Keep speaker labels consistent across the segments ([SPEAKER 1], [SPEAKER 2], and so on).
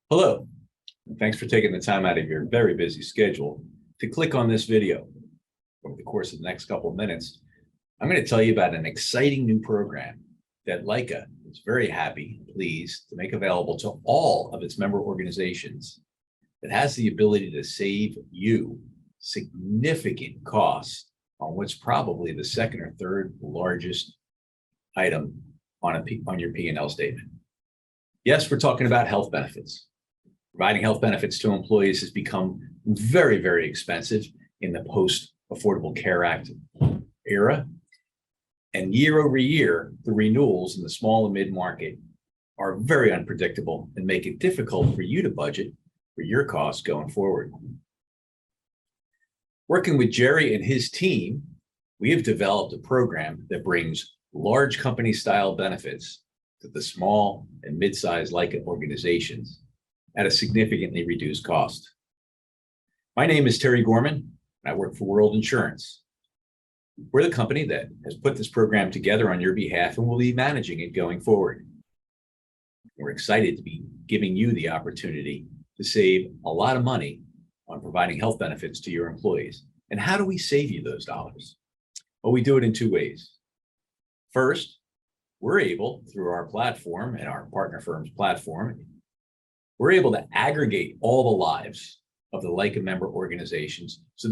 [SPEAKER 1] Hello, and thanks for taking the time out of your very busy schedule to click on this video. Over the course of the next couple of minutes, I'm going to tell you about an exciting new program that LICA is very happy, pleased to make available to all of its member organizations that has the ability to save you significant costs on what's probably the second or third largest item on your P&L statement. Yes, we're talking about health benefits. Providing health benefits to employees has become very, very expensive in the post-Affordable Care Act era. And year over year, the renewals in the small and mid-market are very unpredictable and make it difficult for you to budget for your costs going forward. Working with Jerry and his team, we have developed a program that brings large company-style benefits to the small and mid-sized LICA organizations at a significantly reduced cost. My name is Terry Gorman, and I work for World Insurance. We're the company that has put this program together on your behalf and will be managing it going forward. We're excited to be giving you the opportunity to save a lot of money on providing health benefits to your employees. And how do we save you those dollars? Well, we do it in two ways. First, we're able, through our platform and our partner firm's platform, we're able to aggregate all the lives of the LICA member organizations so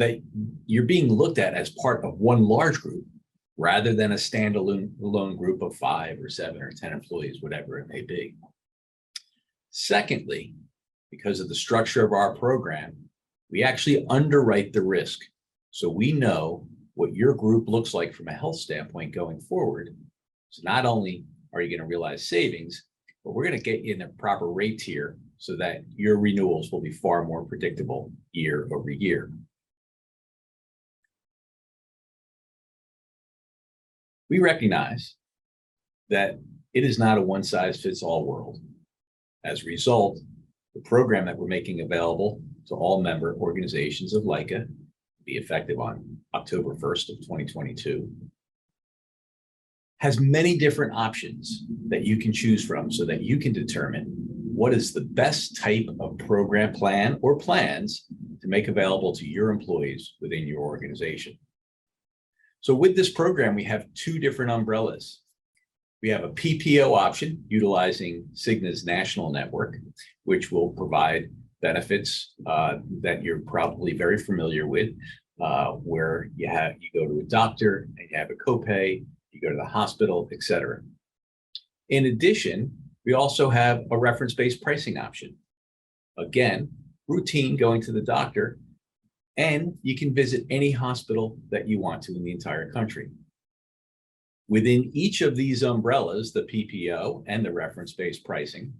[SPEAKER 1] you're being looked at as part of one large group rather than a standalone group of 5 or 7 or 10 employees, whatever it may be. Secondly, because of the structure of our program, we actually underwrite the risk. So we know what your group looks like from a health standpoint going forward. So not only are you going to realize savings, but we're going to get you in the proper rate tier so that your renewals will be far more predictable year over year. We recognize that it is not a one-size-fits-all world. As a result, the program that we're making available to all member organizations of LICA will be effective on October 1st of 2022. Has many different options that you can choose from so that you can determine what is the best type of program plan or plans to make available to your employees within your organization. So with this program, we have two different umbrellas. We have a PPO option utilizing Cigna's national network, which will provide benefits that you're probably very familiar with, where you go to a doctor and you have a copay, you go to the hospital, et cetera. In addition, we also have a reference-based pricing option. Again, routine going to the doctor, and you can visit any hospital that you want to in the entire country. Within each of these umbrellas, the PPO and the reference-based pricing,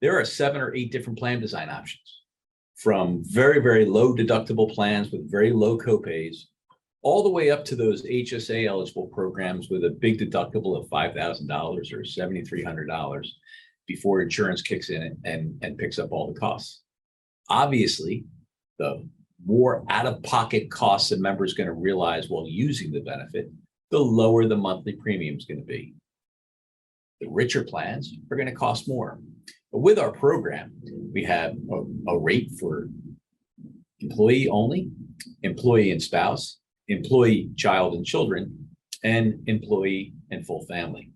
[SPEAKER 1] there are 7 or 8 different plan design options, from very, very low deductible plans with very low copays, all the way up to those HSA eligible programs with a big deductible of $5,000 or $7,300 before insurance kicks in and picks up all the costs. Obviously, the more out-of-pocket costs a member is going to realize while using the benefit, the lower the monthly premium is going to be. The richer plans are going to cost more. But with our program, we have a rate for employee only, employee and spouse, employee, child and children, and employee and full family.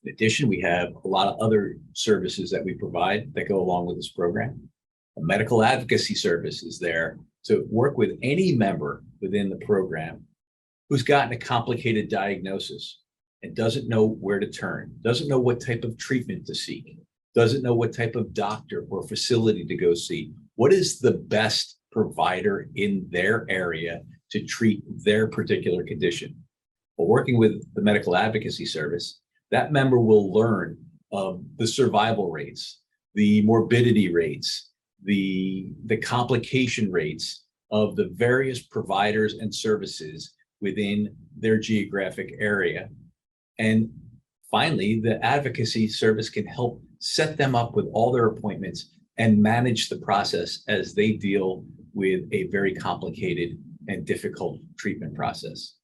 [SPEAKER 1] In addition, we have a lot of other services that we provide that go along with this program. A medical advocacy service is there to work with any member within the program who's gotten a complicated diagnosis and doesn't know where to turn, doesn't know what type of treatment to seek, doesn't know what type of doctor or facility to go see. What is the best provider in their area to treat their particular condition? Well, working with the medical advocacy service, that member will learn the survival rates, the morbidity rates, the complication rates of the various providers and services within their geographic area. And finally, the advocacy service can help set them up with all their appointments and manage the process as they deal with a very complicated and difficult treatment process.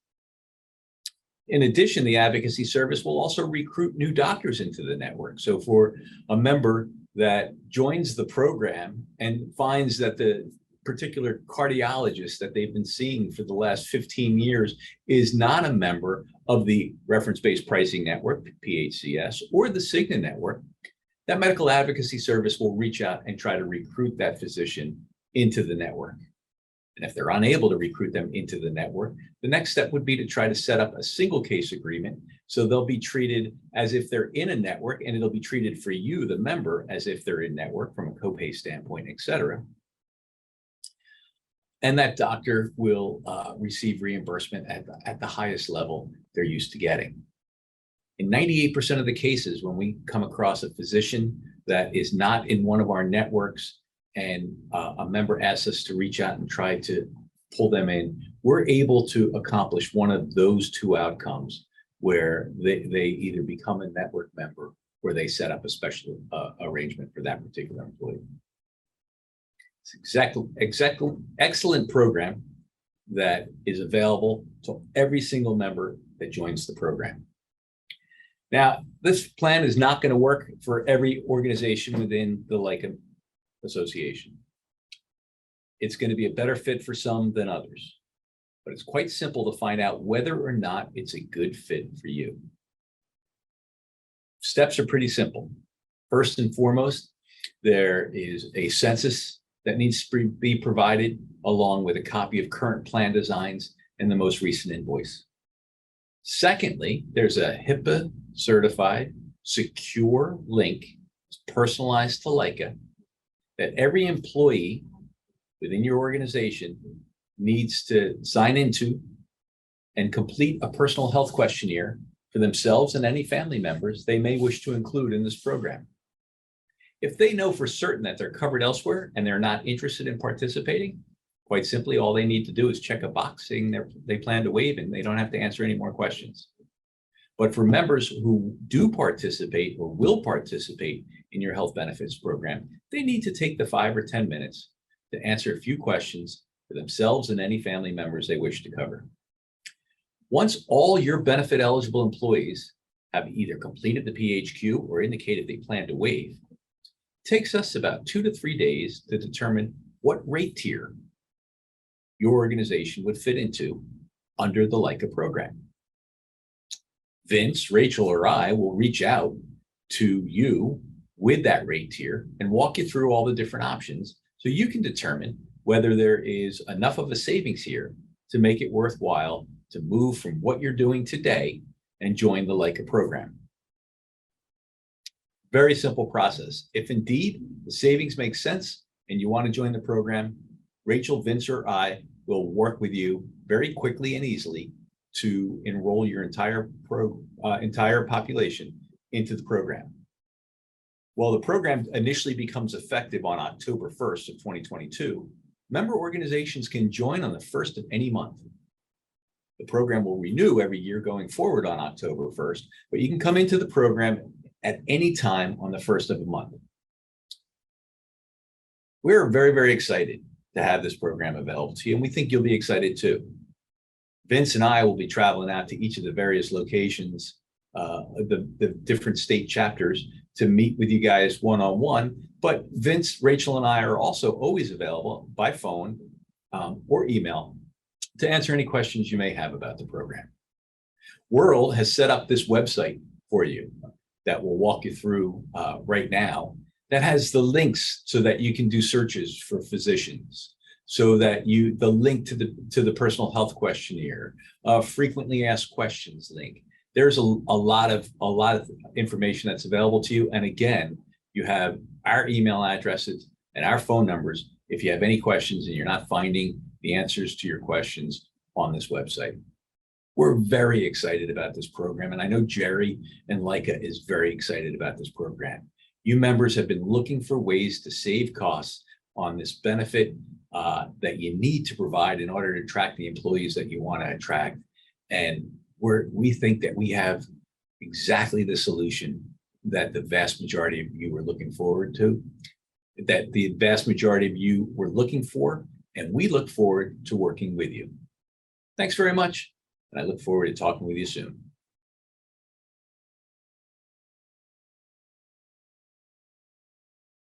[SPEAKER 1] In addition, the advocacy service will also recruit new doctors into the network. So for a member that joins the program and finds that the particular cardiologist that they've been seeing for the last 15 years is not a member of the reference-based pricing network, PHCS, or the Cigna network, that medical advocacy service will reach out and try to recruit that physician into the network. And if they're unable to recruit them into the network, the next step would be to try to set up a single case agreement. So they'll be treated as if they're in a network, and it'll be treated for you, the member, as if they're in network from a copay standpoint, et cetera. And that doctor will receive reimbursement at the highest level they're used to getting. In 98% of the cases, when we come across a physician that is not in one of our networks and a member asks us to reach out and try to pull them in, we're able to accomplish one of those two outcomes where they either become a network member or they set up a special arrangement for that particular employee. It's excellent program that is available to every single member that joins the program. Now, this plan is not going to work for every organization within the LICA Association. It's going to be a better fit for some than others, but it's quite simple to find out whether or not it's a good fit for you. Steps are pretty simple. First and foremost, there is a census that needs to be provided along with a copy of current plan designs and the most recent invoice. Secondly, there's a HIPAA certified, secure link personalized to LICA that every employee within your organization needs to sign into and complete a personal health questionnaire for themselves and any family members they may wish to include in this program. If they know for certain that they're covered elsewhere and they're not interested in participating, quite simply, all they need to do is check a box saying they plan to waive and they don't have to answer any more questions. But for members who do participate or will participate in your health benefits program, they need to take the 5 or 10 minutes to answer a few questions for themselves and any family members they wish to cover. Once all your benefit eligible employees have either completed the PHQ or indicated they plan to waive, it takes us about 2 to 3 days to determine what rate tier your organization would fit into under the LICA program. Vince, Rachel, or I will reach out to you with that rate tier and walk you through all the different options so you can determine whether there is enough of a savings here to make it worthwhile to move from what you're doing today and join the LICA program. Very simple process. If indeed the savings make sense and you want to join the program, Rachel, Vince, or I will work with you very quickly and easily to enroll your entire population into the program. Well, the program initially becomes effective on October 1st of 2022. Member organizations can join on the 1st of any month. The program will renew every year going forward on October 1st, but you can come into the program at any time on the 1st of the month. We're very, very excited to have this program available to you, and we think you'll be excited too. Vince and I will be traveling out to each of the various locations, the different state chapters, to meet with you guys one-on-one. But Vince, Rachel, and I are also always available by phone or email to answer any questions you may have about the program. World has set up this website for you that we'll walk you through right now, that has the links so that you can do searches for physicians, so that the link to the personal health questionnaire, frequently asked questions link. There's a lot of information that's available to you. And again, you have our email addresses and our phone numbers if you have any questions and you're not finding the answers to your questions on this website. We're very excited about this program, and I know Jerry and LICA is very excited about this program. You members have been looking for ways to save costs on this benefit that you need to provide in order to attract the employees that you want to attract. And we think that we have exactly the solution that the vast majority of you were looking forward to, that the vast majority of you were looking for, and we look forward to working with you. Thanks very much. and I look forward to talking with you soon.